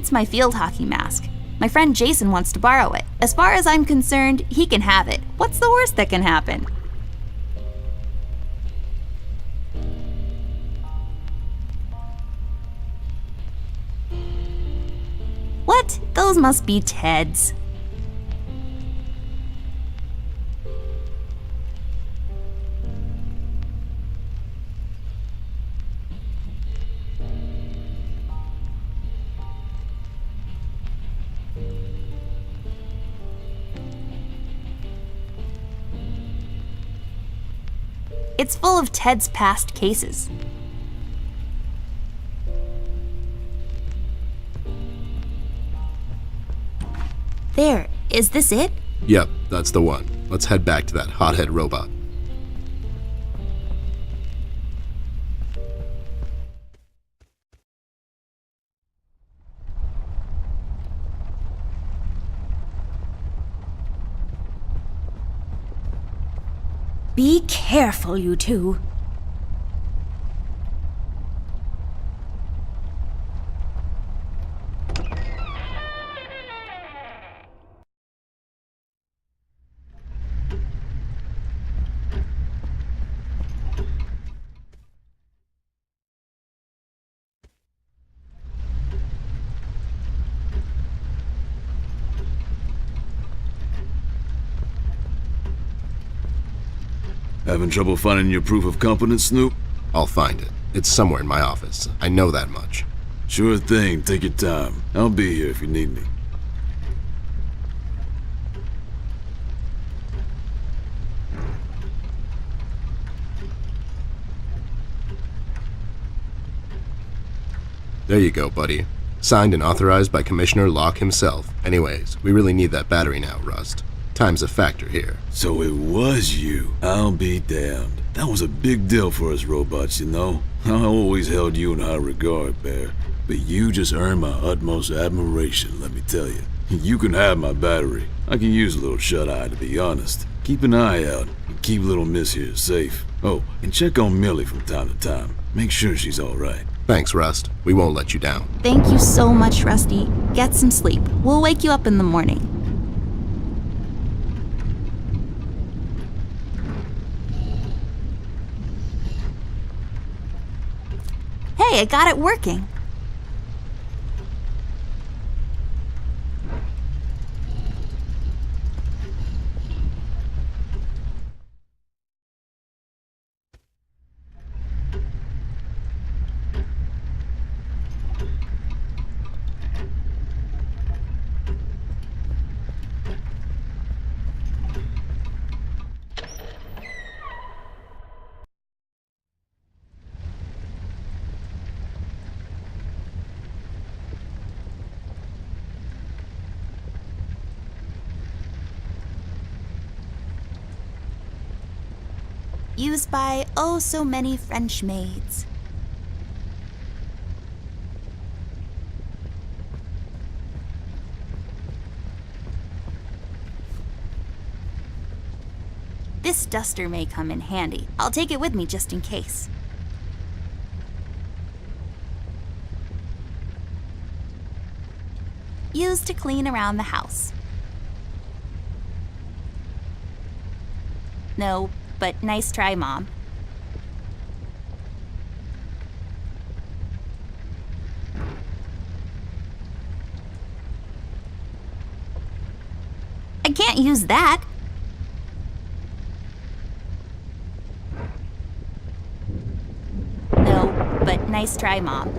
It's my field hockey mask. My friend Jason wants to borrow it. As far as I'm concerned, he can have it. What's the worst that can happen? What? Those must be Ted's. It's full of Ted's past cases. There, is this it? Yep, that's the one. Let's head back to that hothead robot. Be careful, you two. Having trouble finding your proof of competence, Snoop? I'll find it. It's somewhere in my office. I know that much. Sure thing, take your time. I'll be here if you need me. There you go, buddy. Signed and authorized by Commissioner Locke himself. Anyways, we really need that battery now, Rust. Time's a factor here. So it was you. I'll be damned. That was a big deal for us robots, you know. I always held you in high regard, Bear. But you just earned my utmost admiration, let me tell you. You can have my battery. I can use a little shut-eye, to be honest. Keep an eye out and keep little Miss here safe. Oh, and check on Millie from time to time. Make sure she's all right. Thanks, Rust. We won't let you down. Thank you so much, Rusty. Get some sleep. We'll wake you up in the morning. Hey, I got it working. Used by oh so many French maids. This duster may come in handy. I'll take it with me just in case. Used to clean around the house. No, but nice try, Mom. I can't use that. No, but nice try, Mom.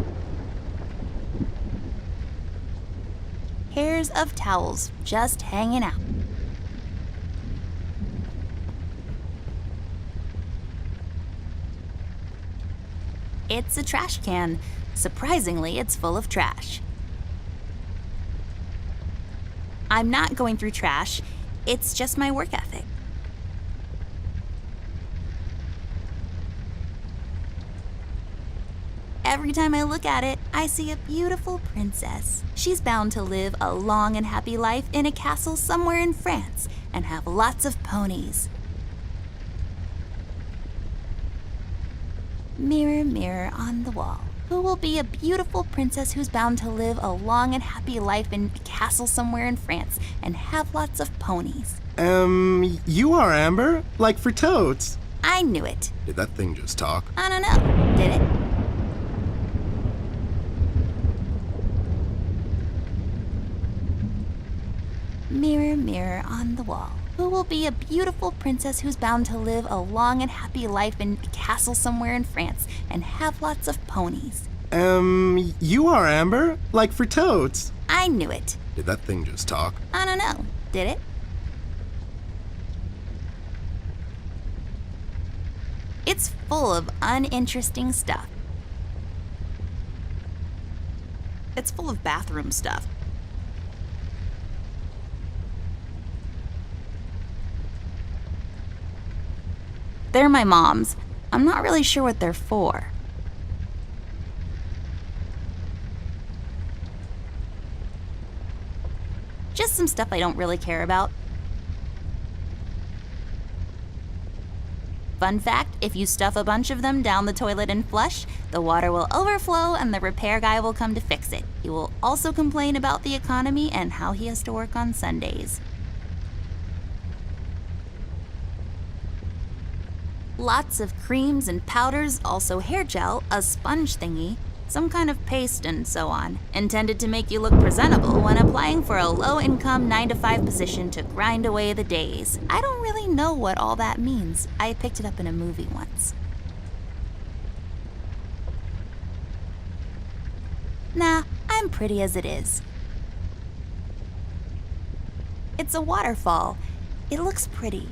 Pairs of towels just hanging out. It's a trash can. Surprisingly, it's full of trash. I'm not going through trash. It's just my work ethic. Every time I look at it, I see a beautiful princess. She's bound to live a long and happy life in a castle somewhere in France and have lots of ponies. Mirror, mirror on the wall, who will be a beautiful princess who's bound to live a long and happy life in a castle somewhere in France and have lots of ponies. You are Amber? Like for totes? I knew it. Did that thing just talk? I don't know. Did it? Mirror, mirror on the wall, who will be a beautiful princess who's bound to live a long and happy life in a castle somewhere in France and have lots of ponies. You are Amber? Like for totes? I knew it. Did that thing just talk? I don't know. Did it? It's full of uninteresting stuff. It's full of bathroom stuff. They're my mom's. I'm not really sure what they're for. Just some stuff I don't really care about. Fun fact, if you stuff a bunch of them down the toilet and flush, the water will overflow and the repair guy will come to fix it. He will also complain about the economy and how he has to work on Sundays. Lots of creams and powders, also hair gel, a sponge thingy, some kind of paste and so on, intended to make you look presentable when applying for a low-income 9-to-5 position to grind away the days. I don't really know what all that means. I picked it up in a movie once. Nah, I'm pretty as it is. It's a waterfall. It looks pretty.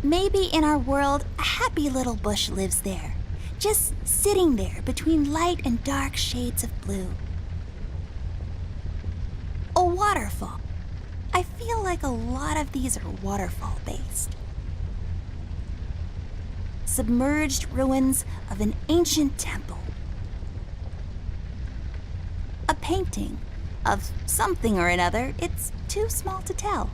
Maybe in our world, a happy little bush lives there, just sitting there between light and dark shades of blue. A waterfall. I feel like a lot of these are waterfall-based. Submerged ruins of an ancient temple. A painting of something or another. It's too small to tell.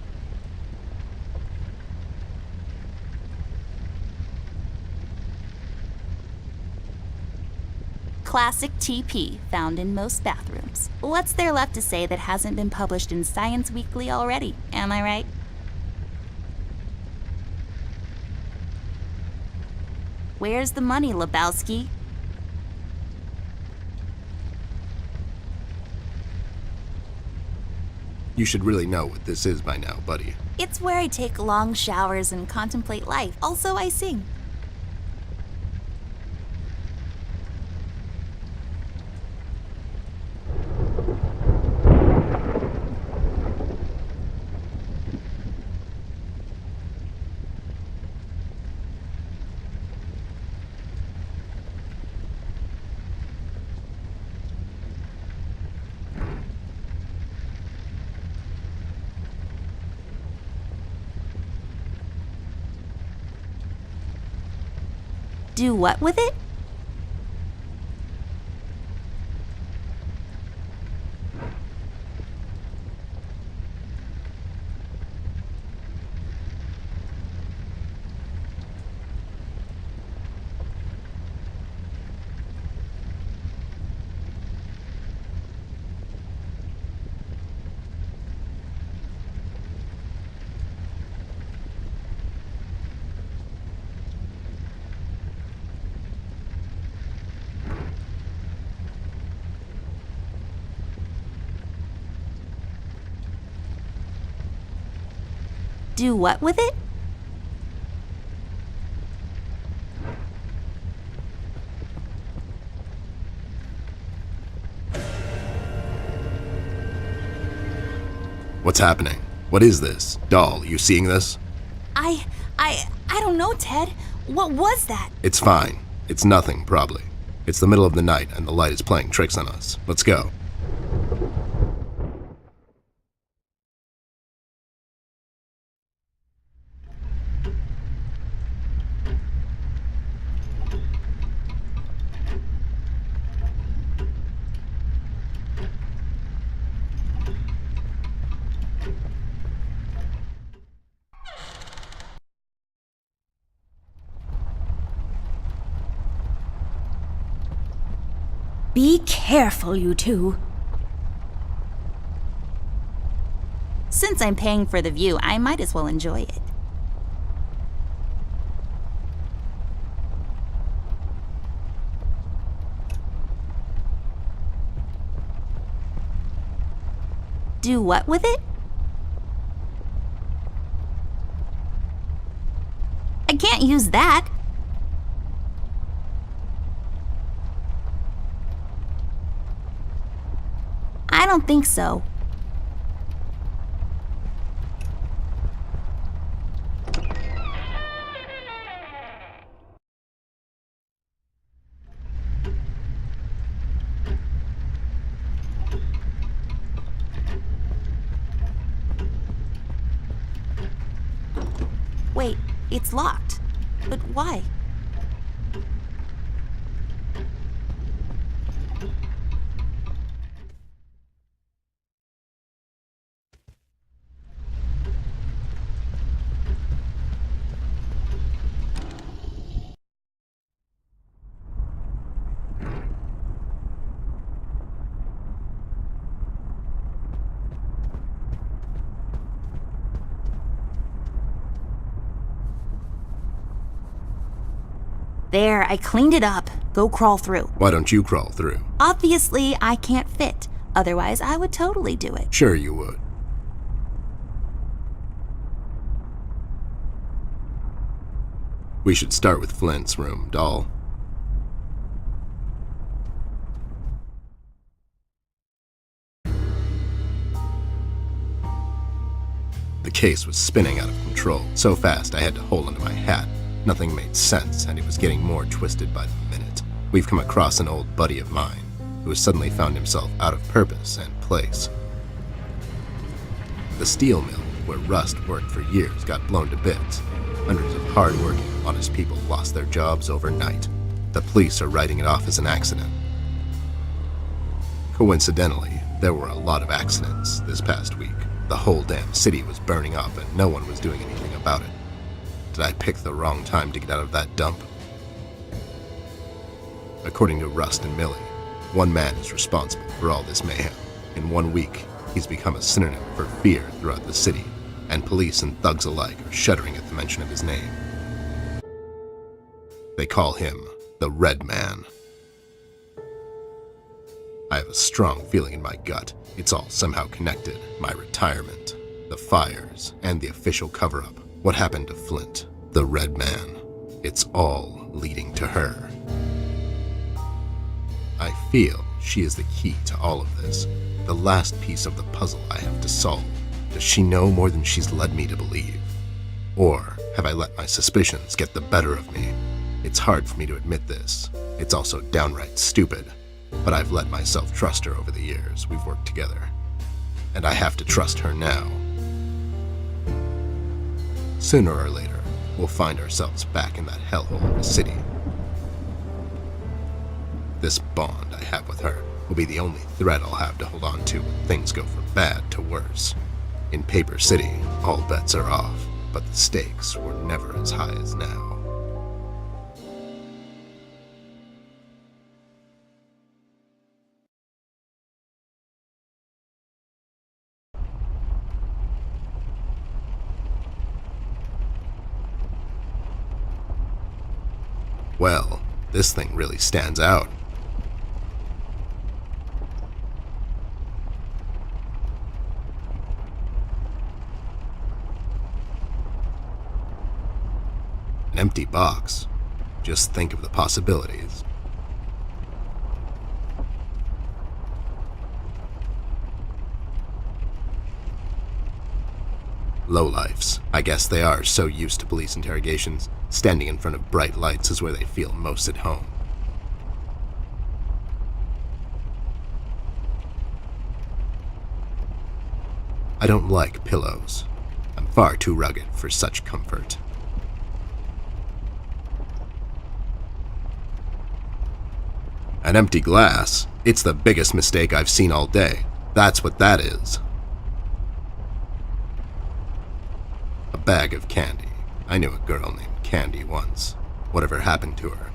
Classic TP found in most bathrooms. What's there left to say that hasn't been published in Science Weekly already? Am I right? Where's the money, Lebowski? You should really know what this is by now, buddy. It's where I take long showers and contemplate life. Also, I sing. Do what with it? Do what with it? What's happening? What is this? Doll, you seeing this? I don't know, Ted. What was that? It's fine. It's nothing, probably. It's the middle of the night and the light is playing tricks on us. Let's go. Be careful, you two. Since I'm paying for the view, I might as well enjoy it. Do what with it? I can't use that. I don't think so. Wait, it's locked. But why? There, I cleaned it up. Go crawl through. Why don't you crawl through? Obviously, I can't fit. Otherwise, I would totally do it. Sure you would. We should start with Flint's room, doll. The case was spinning out of control, so fast I had to hold onto my hat. Nothing made sense, and it was getting more twisted by the minute. We've come across an old buddy of mine, who has suddenly found himself out of purpose and place. The steel mill, where Rust worked for years, got blown to bits. Hundreds of hard-working, honest people lost their jobs overnight. The police are writing it off as an accident. Coincidentally, there were a lot of accidents this past week. The whole damn city was burning up, and no one was doing anything about it. Did I pick the wrong time to get out of that dump? According to Rust and Millie, one man is responsible for all this mayhem. In 1 week, he's become a synonym for fear throughout the city, and police and thugs alike are shuddering at the mention of his name. They call him the Red Man. I have a strong feeling in my gut. It's all somehow connected. My retirement, the fires, and the official cover-up. What happened to Flint, the Red Man? It's all leading to her. I feel she is the key to all of this, the last piece of the puzzle I have to solve. Does she know more than she's led me to believe? Or have I let my suspicions get the better of me? It's hard for me to admit this. It's also downright stupid. But I've let myself trust her over the years we've worked together. And I have to trust her now. Sooner or later, we'll find ourselves back in that hellhole of a city. This bond I have with her will be the only thread I'll have to hold on to when things go from bad to worse. In Paper City, all bets are off, but the stakes were never as high as now. Well, this thing really stands out. An empty box. Just think of the possibilities. Lowlifes. I guess they are so used to police interrogations. Standing in front of bright lights is where they feel most at home. I don't like pillows. I'm far too rugged for such comfort. An empty glass? It's the biggest mistake I've seen all day. That's what that is. A bag of candy. I knew a girl named Candy once. Whatever happened to her?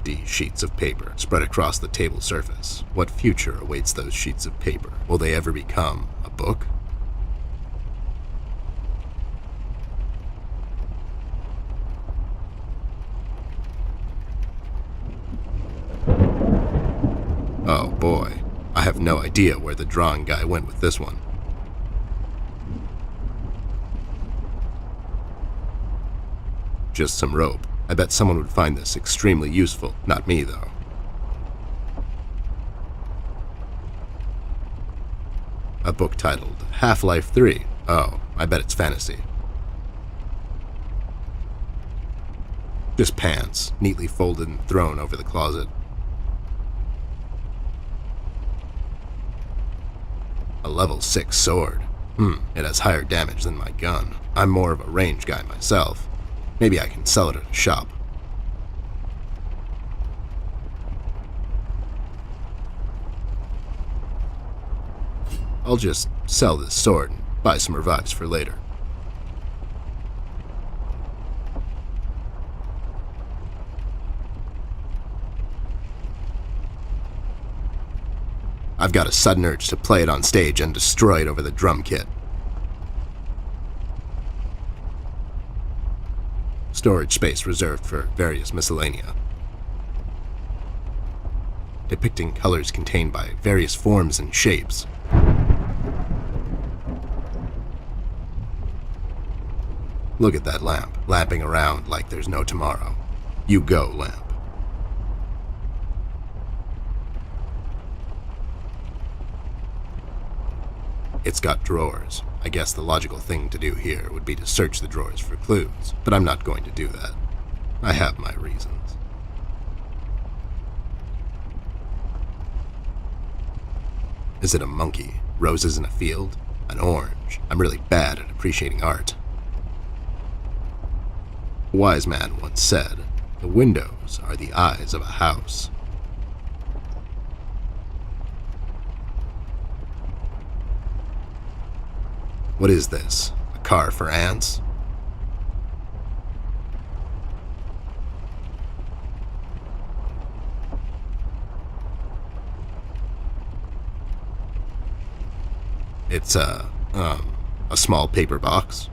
Empty sheets of paper spread across the table surface. What future awaits those sheets of paper? Will they ever become a book? Oh boy, I have no idea where the drawing guy went with this one. Just some rope. I bet someone would find this extremely useful. Not me, though. A book titled Half-Life 3. Oh, I bet it's fantasy. Just pants, neatly folded and thrown over the closet. A level 6 sword. It has higher damage than my gun. I'm more of a range guy myself. Maybe I can sell it at a shop. I'll just sell this sword and buy some revives for later. I've got a sudden urge to play it on stage and destroy it over the drum kit. Storage space reserved for various miscellanea. Depicting colors contained by various forms and shapes. Look at that lamp, lamping around like there's no tomorrow. You go, lamp. It's got drawers. I guess the logical thing to do here would be to search the drawers for clues, but I'm not going to do that. I have my reasons. Is it a monkey? Roses in a field? An orange? I'm really bad at appreciating art. A wise man once said, "The windows are the eyes of a house." What is this? A car for ants? It's a small paper box.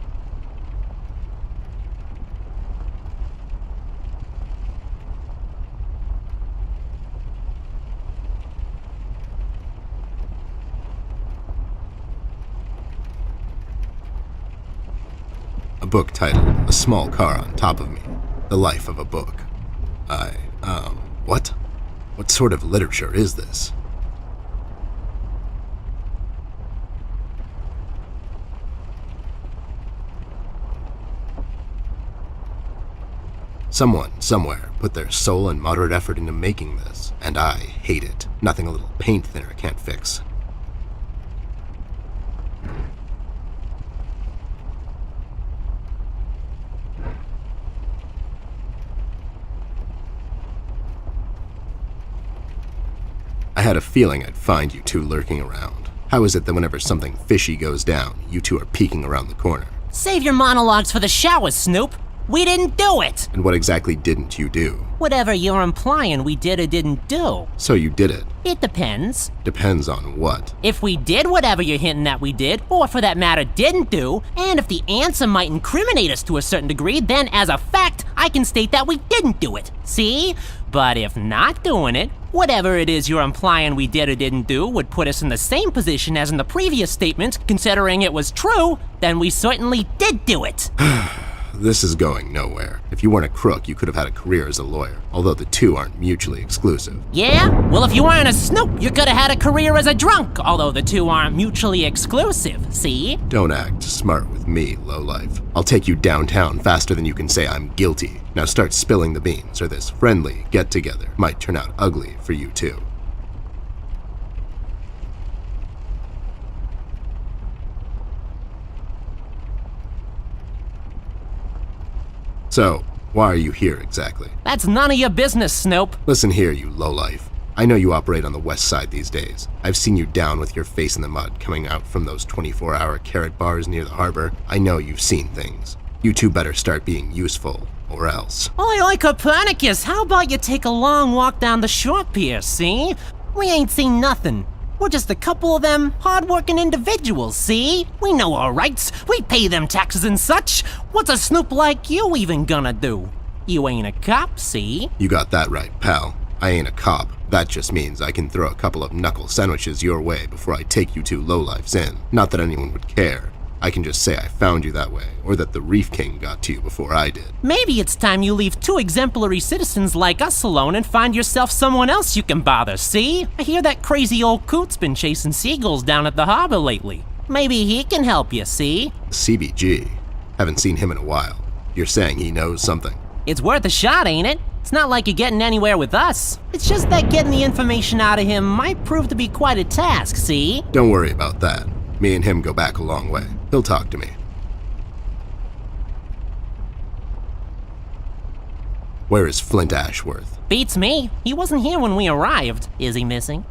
A book titled A Small Car on Top of Me. The Life of a Book. What? What sort of literature is this? Someone, somewhere, put their soul and moderate effort into making this, and I hate it. Nothing a little paint thinner can't fix. I had a feeling I'd find you two lurking around. How is it that whenever something fishy goes down, you two are peeking around the corner? Save your monologues for the shower, Snoop. We didn't do it! And what exactly didn't you do? Whatever you're implying we did or didn't do. So you did it. It depends. Depends on what? If we did whatever you're hinting that we did, or for that matter didn't do, and if the answer might incriminate us to a certain degree, then as a fact, I can state that we didn't do it. See? But if not doing it, whatever it is you're implying we did or didn't do would put us in the same position as in the previous statement, considering it was true, then we certainly did do it. This is going nowhere. If you weren't a crook, you could have had a career as a lawyer, although the two aren't mutually exclusive. Yeah? Well, if you weren't a Snoop, you could have had a career as a drunk, although the two aren't mutually exclusive, see? Don't act smart with me, lowlife. I'll take you downtown faster than you can say I'm guilty. Now start spilling the beans, or this friendly get-together might turn out ugly for you too. So, why are you here exactly? That's none of your business, Snoop. Listen here, you lowlife. I know you operate on the west side these days. I've seen you down with your face in the mud coming out from those 24-hour carrot bars near the harbor. I know you've seen things. You two better start being useful, or else. Oi, oi, Copernicus, how about you take a long walk down the shore pier, see? We ain't seen nothing. We're just a couple of them hard-working individuals, see? We know our rights. We pay them taxes and such. What's a snoop like you even gonna do? You ain't a cop, see? You got that right, pal. I ain't a cop. That just means I can throw a couple of knuckle sandwiches your way before I take you two lowlifes in. Not that anyone would care. I can just say I found you that way, or that the Reef King got to you before I did. Maybe it's time you leave two exemplary citizens like us alone and find yourself someone else you can bother, see? I hear that crazy old coot's been chasing seagulls down at the harbor lately. Maybe he can help you, see? CBG. Haven't seen him in a while. You're saying he knows something? It's worth a shot, ain't it? It's not like you're getting anywhere with us. It's just that getting the information out of him might prove to be quite a task, see? Don't worry about that. Me and him go back a long way. He'll talk to me. Where is Flint Ashworth? Beats me. He wasn't here when we arrived. Is he missing?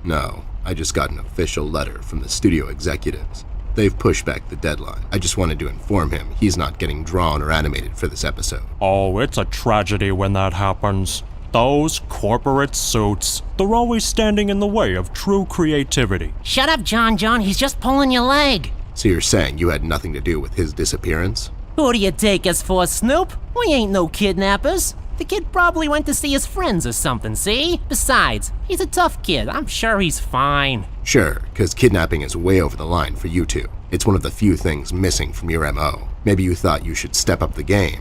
No, I just got an official letter from the studio executives. They've pushed back the deadline. I just wanted to inform him he's not getting drawn or animated for this episode. Oh, it's a tragedy when that happens. Those corporate suits, they're always standing in the way of true creativity. Shut up, John. He's just pulling your leg. So you're saying you had nothing to do with his disappearance? Who do you take us for, Snoop? We ain't no kidnappers. The kid probably went to see his friends or something, see? Besides, he's a tough kid. I'm sure he's fine. Sure, because kidnapping is way over the line for you two. It's one of the few things missing from your MO. Maybe you thought you should step up the game.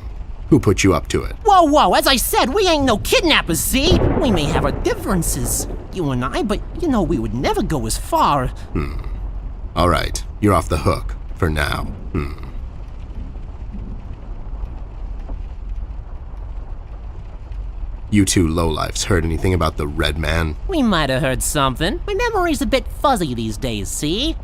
Who put you up to it? Whoa, as I said, we ain't no kidnappers, see? We may have our differences, you and I, but you know we would never go as far. All right, you're off the hook, for now. You two lowlifes heard anything about the Red Man? We might have heard something. My memory's a bit fuzzy these days, see?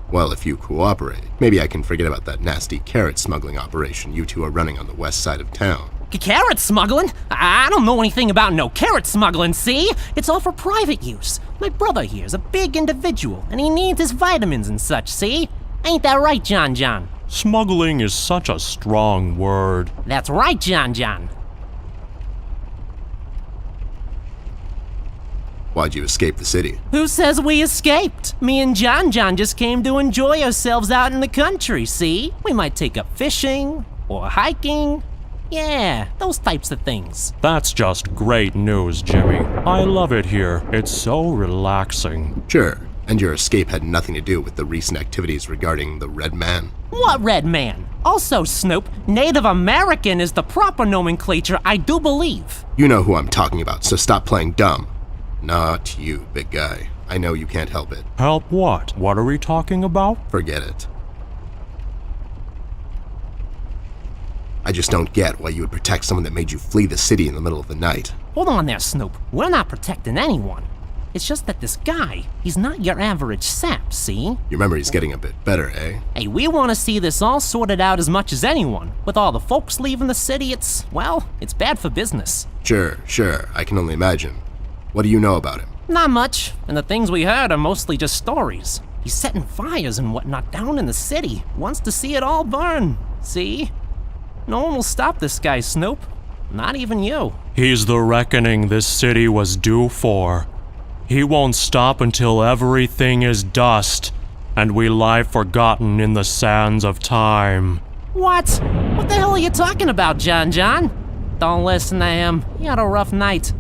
Well, if you cooperate, maybe I can forget about that nasty carrot smuggling operation you two are running on the west side of town. Carrot smuggling? I don't know anything about no carrot smuggling, see? It's all for private use. My brother here's a big individual, and he needs his vitamins and such, see? Ain't that right, John? Smuggling is such a strong word. That's right, John. Why'd you escape the city? Who says we escaped? Me and John just came to enjoy ourselves out in the country, see? We might take up fishing, or hiking. Yeah, those types of things. That's just great news, Jimmy. I love it here. It's so relaxing. Sure, and your escape had nothing to do with the recent activities regarding the Red Man? What Red Man? Also, Snoop, Native American is the proper nomenclature, I do believe. You know who I'm talking about, so stop playing dumb. Not you, big guy. I know you can't help it. Help what? What are we talking about? Forget it. I just don't get why you would protect someone that made you flee the city in the middle of the night. Hold on there, Snoop. We're not protecting anyone. It's just that this guy, he's not your average sap, see? Your memory's getting a bit better, eh? Hey, we want to see this all sorted out as much as anyone. With all the folks leaving the city, it's bad for business. Sure. I can only imagine. What do you know about him? Not much, and the things we heard are mostly just stories. He's setting fires and whatnot down in the city. Wants to see it all burn, see? No one will stop this guy, Snoop. Not even you. He's the reckoning this city was due for. He won't stop until everything is dust, and we lie forgotten in the sands of time. What? What the hell are you talking about, John? Don't listen to him. He had a rough night.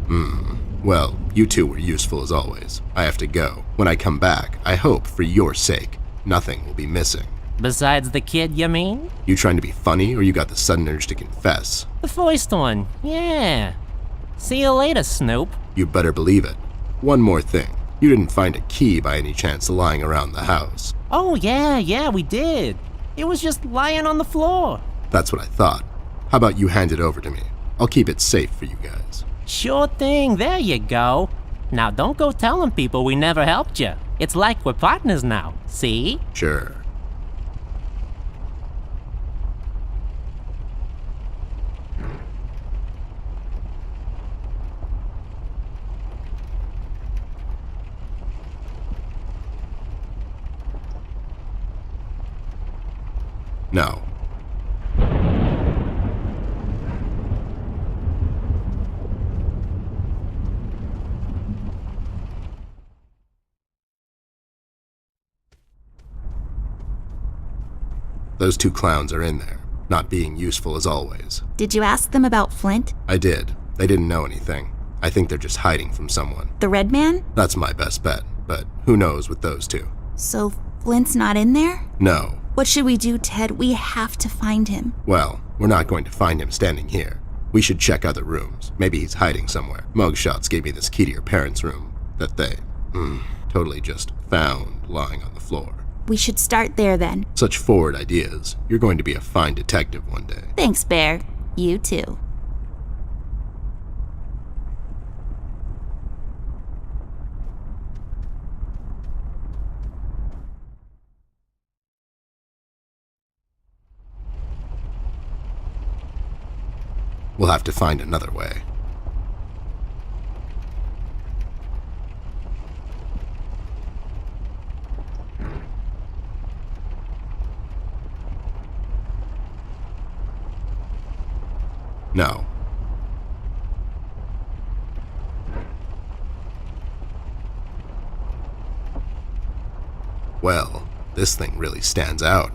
Well, you two were useful as always. I have to go. When I come back, I hope, for your sake, nothing will be missing. Besides the kid, you mean? You trying to be funny, or you got the sudden urge to confess? The first one, yeah. See you later, Snoop. You better believe it. One more thing. You didn't find a key by any chance lying around the house. Oh, yeah, we did. It was just lying on the floor. That's what I thought. How about you hand it over to me? I'll keep it safe for you guys. Sure thing, there you go. Now don't go telling people we never helped you. It's like we're partners now, see? Sure. No. Those two clowns are in there, not being useful as always. Did you ask them about Flint? I did. They didn't know anything. I think they're just hiding from someone. The red man? That's my best bet, but who knows with those two? So Flint's not in there? No. What should we do, Ted? We have to find him. Well, we're not going to find him standing here. We should check other rooms. Maybe he's hiding somewhere. Mugshots gave me this key to your parents' room that they, totally just found lying on the floor. We should start there then. Such forward ideas. You're going to be a fine detective one day. Thanks, Bear. You too. We'll have to find another way. No. Well, this thing really stands out.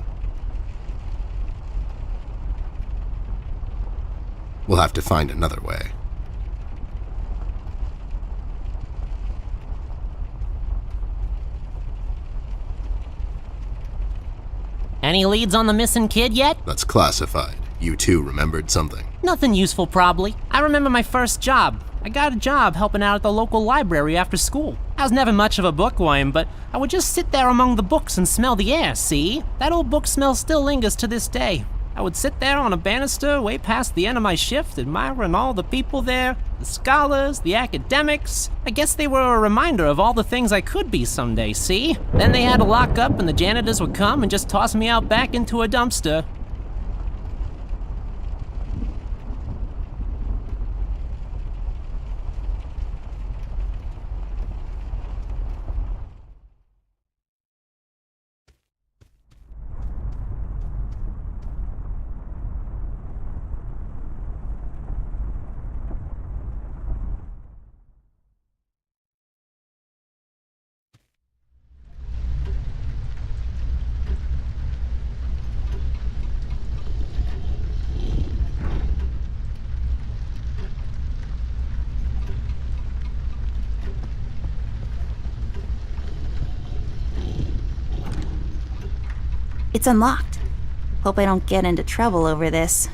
We'll have to find another way. Any leads on the missing kid yet? That's classified. You two remembered something. Nothing useful, probably. I remember my first job. I got a job helping out at the local library after school. I was never much of a bookworm, but I would just sit there among the books and smell the air, see? That old book smell still lingers to this day. I would sit there on a banister way past the end of my shift, admiring all the people there, the scholars, the academics. I guess they were a reminder of all the things I could be someday, see? Then they had to lock up and the janitors would come and just toss me out back into a dumpster. It's unlocked. Hope I don't get into trouble over this.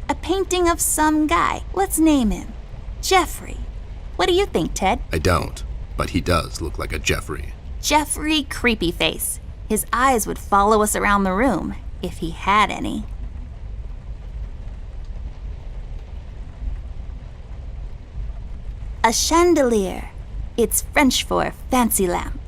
A painting of some guy. Let's name him. Jeffrey. What do you think, Ted? I don't, but he does look like a Jeffrey. Jeffrey Creepyface. His eyes would follow us around the room, if he had any. A chandelier. It's French for fancy lamp.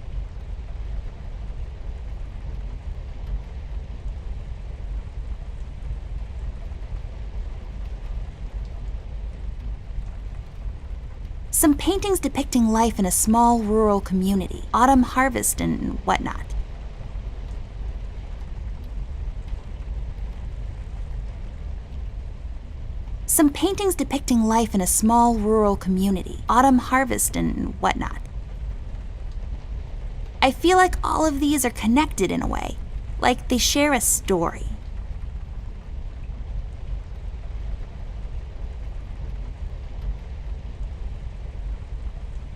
Some paintings depicting life in a small rural community, autumn harvest and whatnot. Some paintings depicting life in a small rural community, autumn harvest and whatnot. I feel like all of these are connected in a way, like they share a story.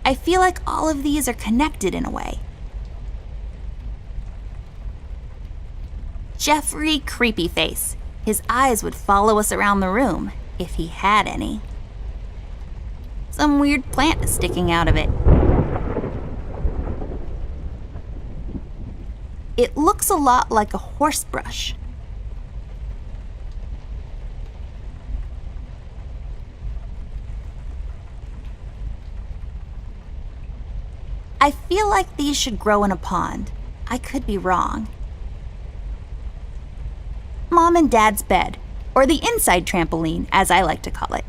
I feel like all of these are connected in a way. Jeffrey Creepyface. His eyes would follow us around the room, if he had any. Some weird plant is sticking out of it. It looks a lot like a horse brush. I feel like these should grow in a pond. I could be wrong. Mom and Dad's bed, or the inside trampoline, as I like to call it.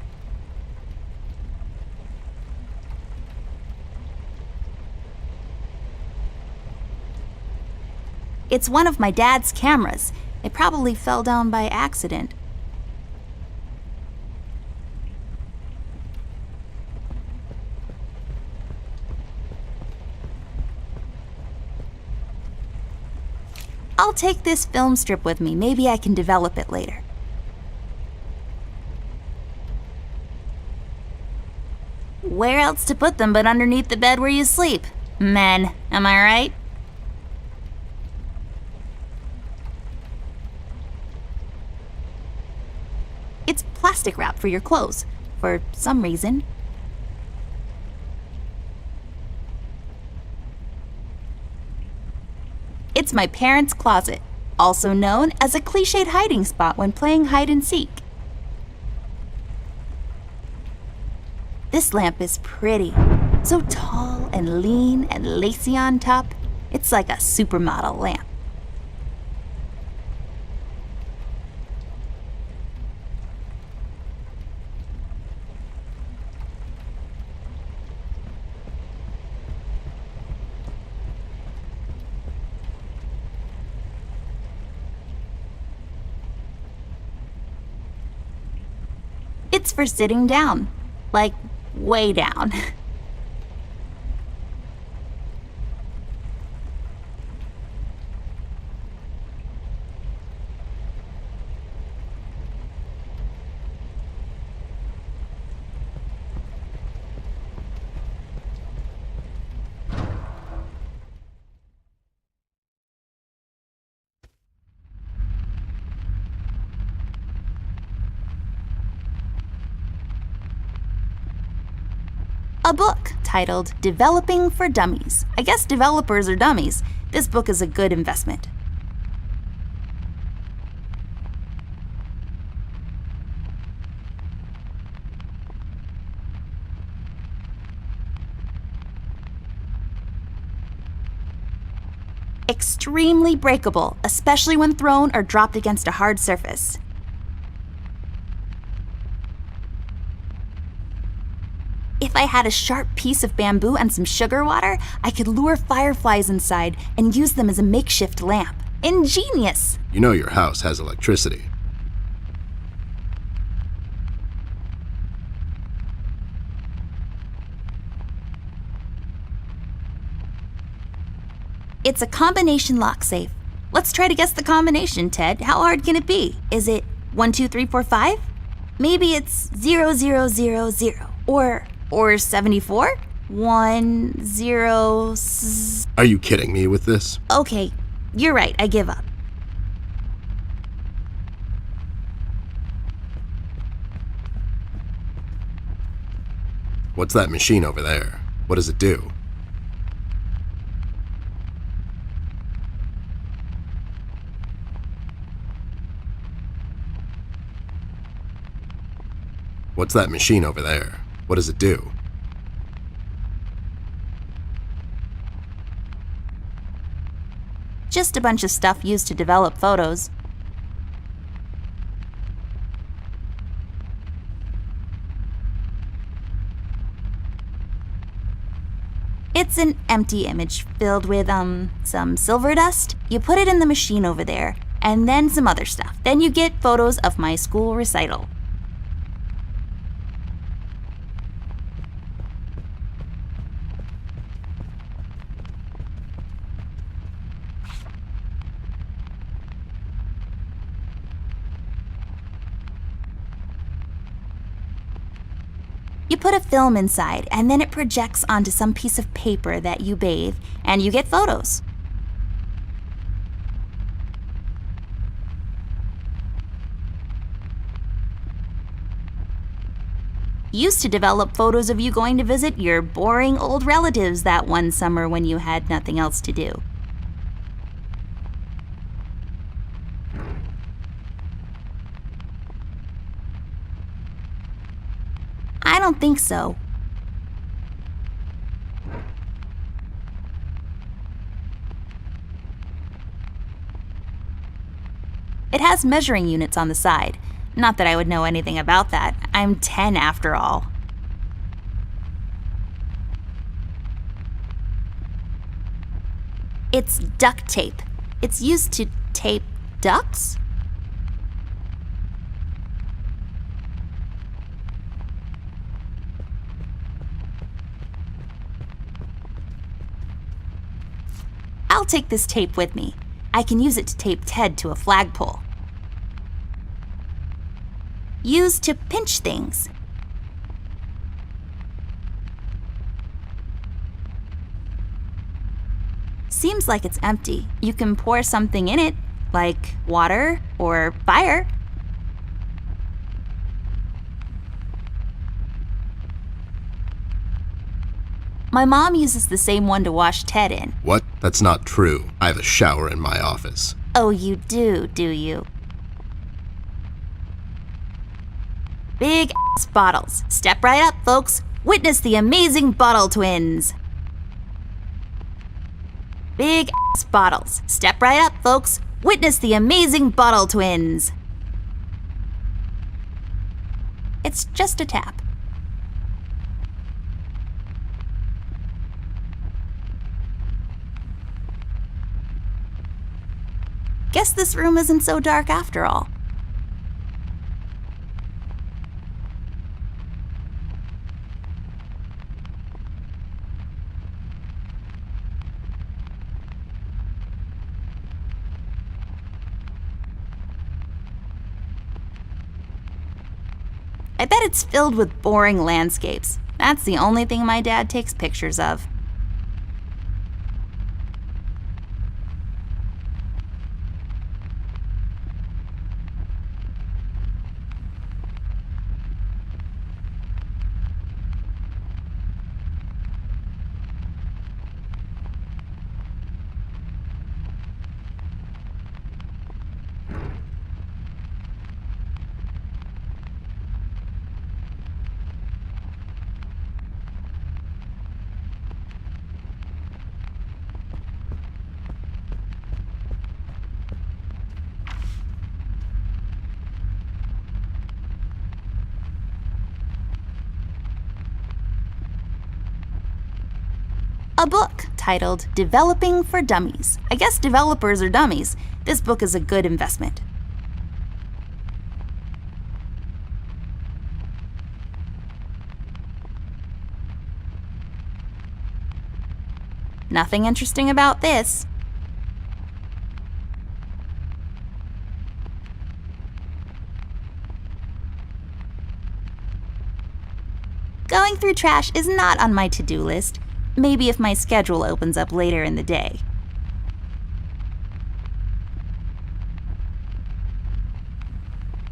It's one of my dad's cameras. It probably fell down by accident. I'll take this film strip with me. Maybe I can develop it later. Where else to put them but underneath the bed where you sleep? Men, am I right? It's plastic wrap for your clothes, for some reason. It's my parents' closet, also known as a cliched hiding spot when playing hide and seek. This lamp is pretty, so tall and lean and lacy on top. It's like a supermodel lamp. It's for sitting down, like way down. A book titled Developing for Dummies. I guess developers are dummies. This book is a good investment. Extremely breakable, especially when thrown or dropped against a hard surface. If I had a sharp piece of bamboo and some sugar water, I could lure fireflies inside and use them as a makeshift lamp. Ingenious! You know your house has electricity. It's a combination lock safe. Let's try to guess the combination, Ted. How hard can it be? Is it 1, 2, 3, 4, 5? Maybe it's 0, 0, 0, 0. Or 74? 1, 0... Are you kidding me with this? Okay, you're right, I give up. What's that machine over there? What does it do? What's that machine over there? What does it do? Just a bunch of stuff used to develop photos. It's an empty image filled with, some silver dust. You put it in the machine over there, and then some other stuff. Then you get photos of my school recital. You put a film inside, and then it projects onto some piece of paper that you bathe, and you get photos. Used to develop photos of you going to visit your boring old relatives that one summer when you had nothing else to do. I don't think so. It has measuring units on the side. Not that I would know anything about that. I'm 10 after all. It's duct tape. It's used to tape ducks? I'll take this tape with me. I can use it to tape Ted to a flagpole. Used to pinch things. Seems like it's empty. You can pour something in it, like water or fire. My mom uses the same one to wash Ted in. What? That's not true. I have a shower in my office. Oh, you do you? Big ass bottles. Step right up, folks. Witness the amazing bottle twins. Big ass bottles. Step right up, folks. Witness the amazing bottle twins. It's just a tap. Guess this room isn't so dark after all. I bet it's filled with boring landscapes. That's the only thing my dad takes pictures of. A book titled Developing for Dummies. I guess developers are dummies. This book is a good investment. Nothing interesting about this. Going through trash is not on my to-do list. Maybe if my schedule opens up later in the day.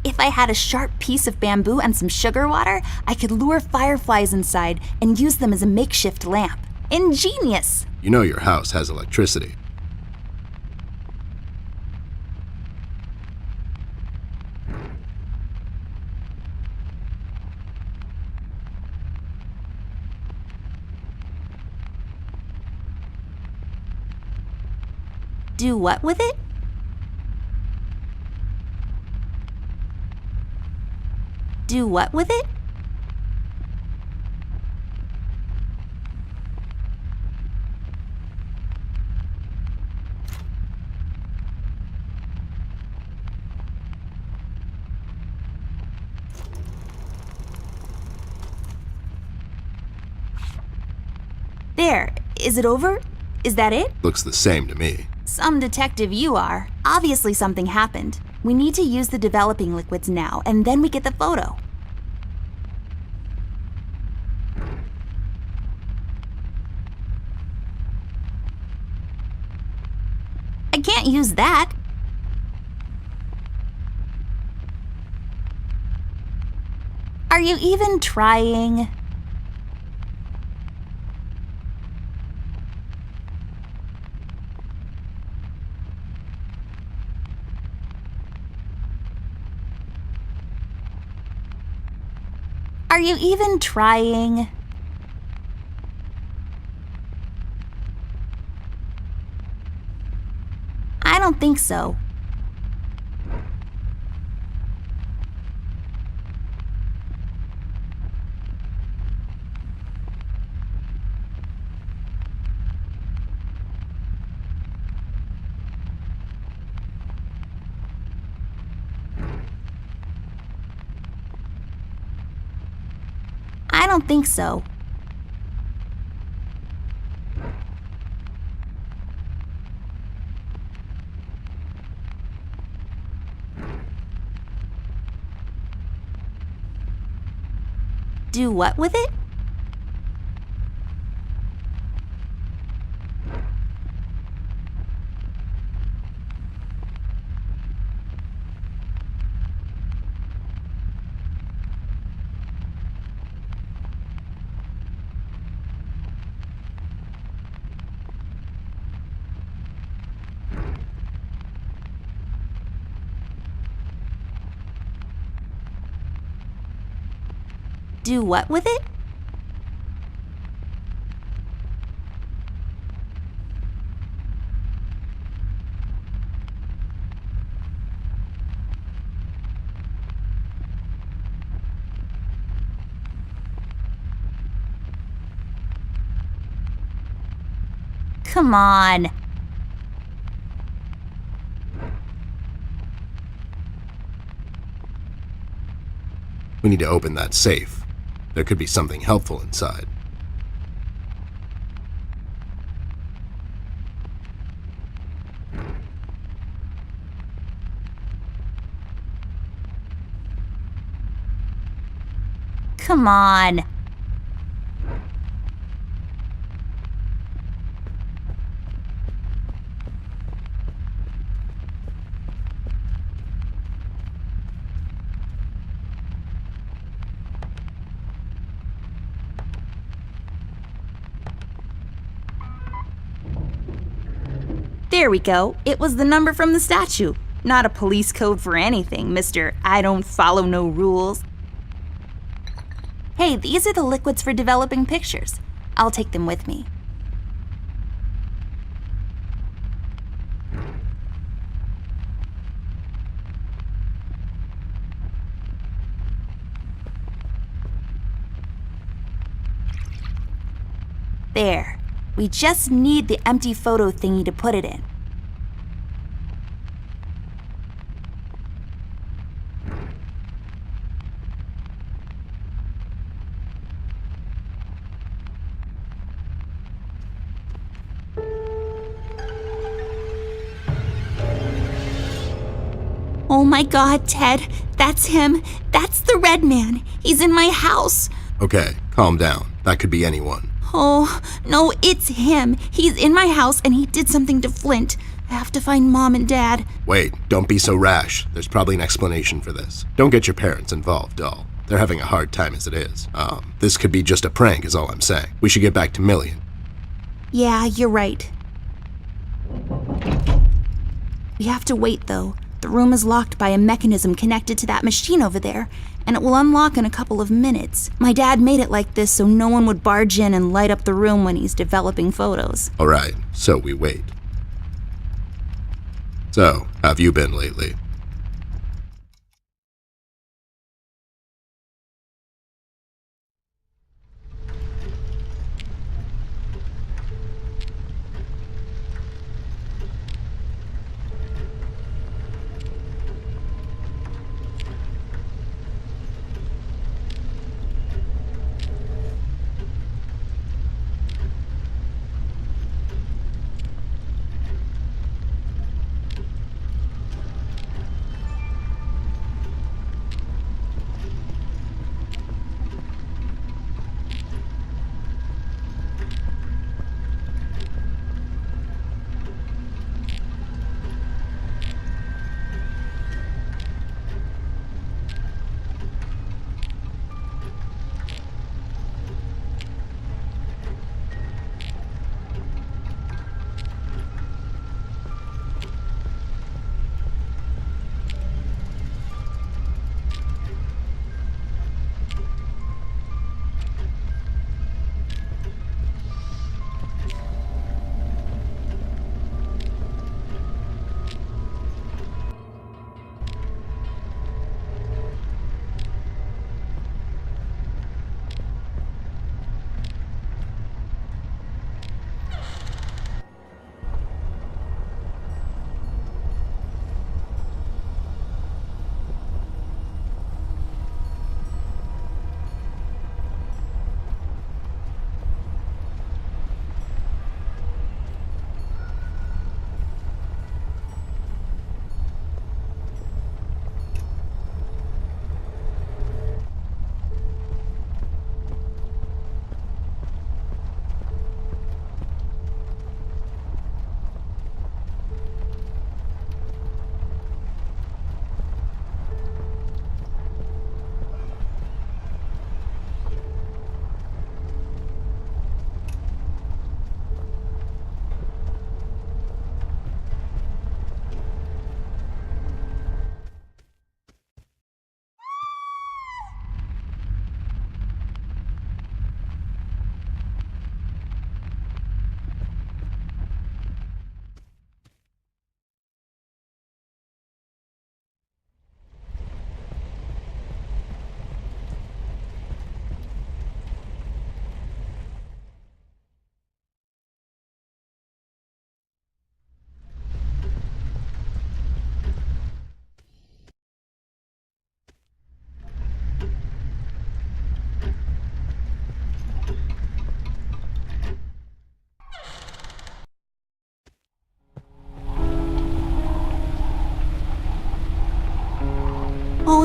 If I had a sharp piece of bamboo and some sugar water, I could lure fireflies inside and use them as a makeshift lamp. Ingenious! You know your house has electricity. Do what with it? Do what with it? There. Is it over? Is that it? Looks the same to me. Some detective you are. Obviously something happened. We need to use the developing liquids now, and then we get the photo. I can't use that. Are you even trying? Are you even trying? I don't think so. I don't think so. Do what with it? Do what with it? Come on. We need to open that safe. There could be something helpful inside. Come on. There we go. It was the number from the statue. Not a police code for anything, Mr. I don't follow no rules. Hey, these are the liquids for developing pictures. I'll take them with me. There. We just need the empty photo thingy to put it in. Oh my God, Ted. That's him. That's the red man. He's in my house. Okay, calm down. That could be anyone. Oh, no, it's him. He's in my house and he did something to Flint. I have to find Mom and Dad. Wait, don't be so rash. There's probably an explanation for this. Don't get your parents involved, doll. They're having a hard time as it is. This could be just a prank is all I'm saying. We should get back to Millie. Yeah, you're right. We have to wait, though. The room is locked by a mechanism connected to that machine over there, and it will unlock in a couple of minutes. My dad made it like this so no one would barge in and light up the room when he's developing photos. All right, so we wait. So, how have you been lately?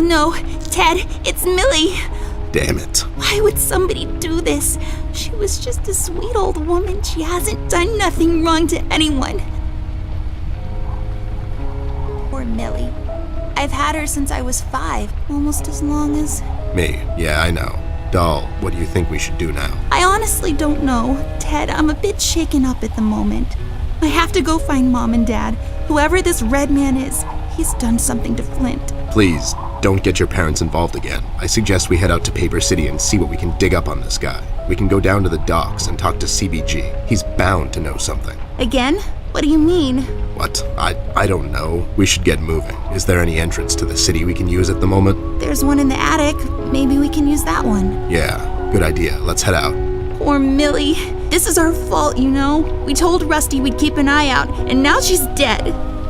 no, Ted, it's Millie. Damn it. Why would somebody do this? She was just a sweet old woman. She hasn't done nothing wrong to anyone. Poor Millie. I've had her since I was 5, almost as long as... Me, yeah, I know. Doll, what do you think we should do now? I honestly don't know. Ted, I'm a bit shaken up at the moment. I have to go find Mom and Dad. Whoever this red man is, he's done something to Flint. Please, don't get your parents involved again. I suggest we head out to Paper City and see what we can dig up on this guy. We can go down to the docks and talk to CBG. He's bound to know something. Again? What do you mean? What? I don't know. We should get moving. Is there any entrance to the city we can use at the moment? There's one in the attic. Maybe we can use that one. Yeah, good idea. Let's head out. Poor Millie. This is our fault, you know? We told Rusty we'd keep an eye out, and now she's dead.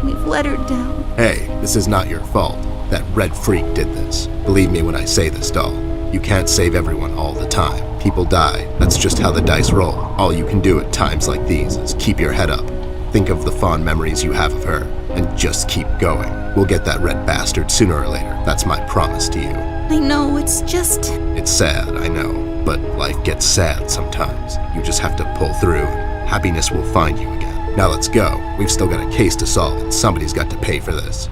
We've let her down. Hey, this is not your fault. That red freak did this. Believe me when I say this, doll. You can't save everyone all the time. People die. That's just how the dice roll. All you can do at times like these is keep your head up. Think of the fond memories you have of her, and just keep going. We'll get that red bastard sooner or later. That's my promise to you. I know, it's just... It's sad, I know, but life gets sad sometimes. You just have to pull through, and happiness will find you again. Now let's go. We've still got a case to solve, and somebody's got to pay for this.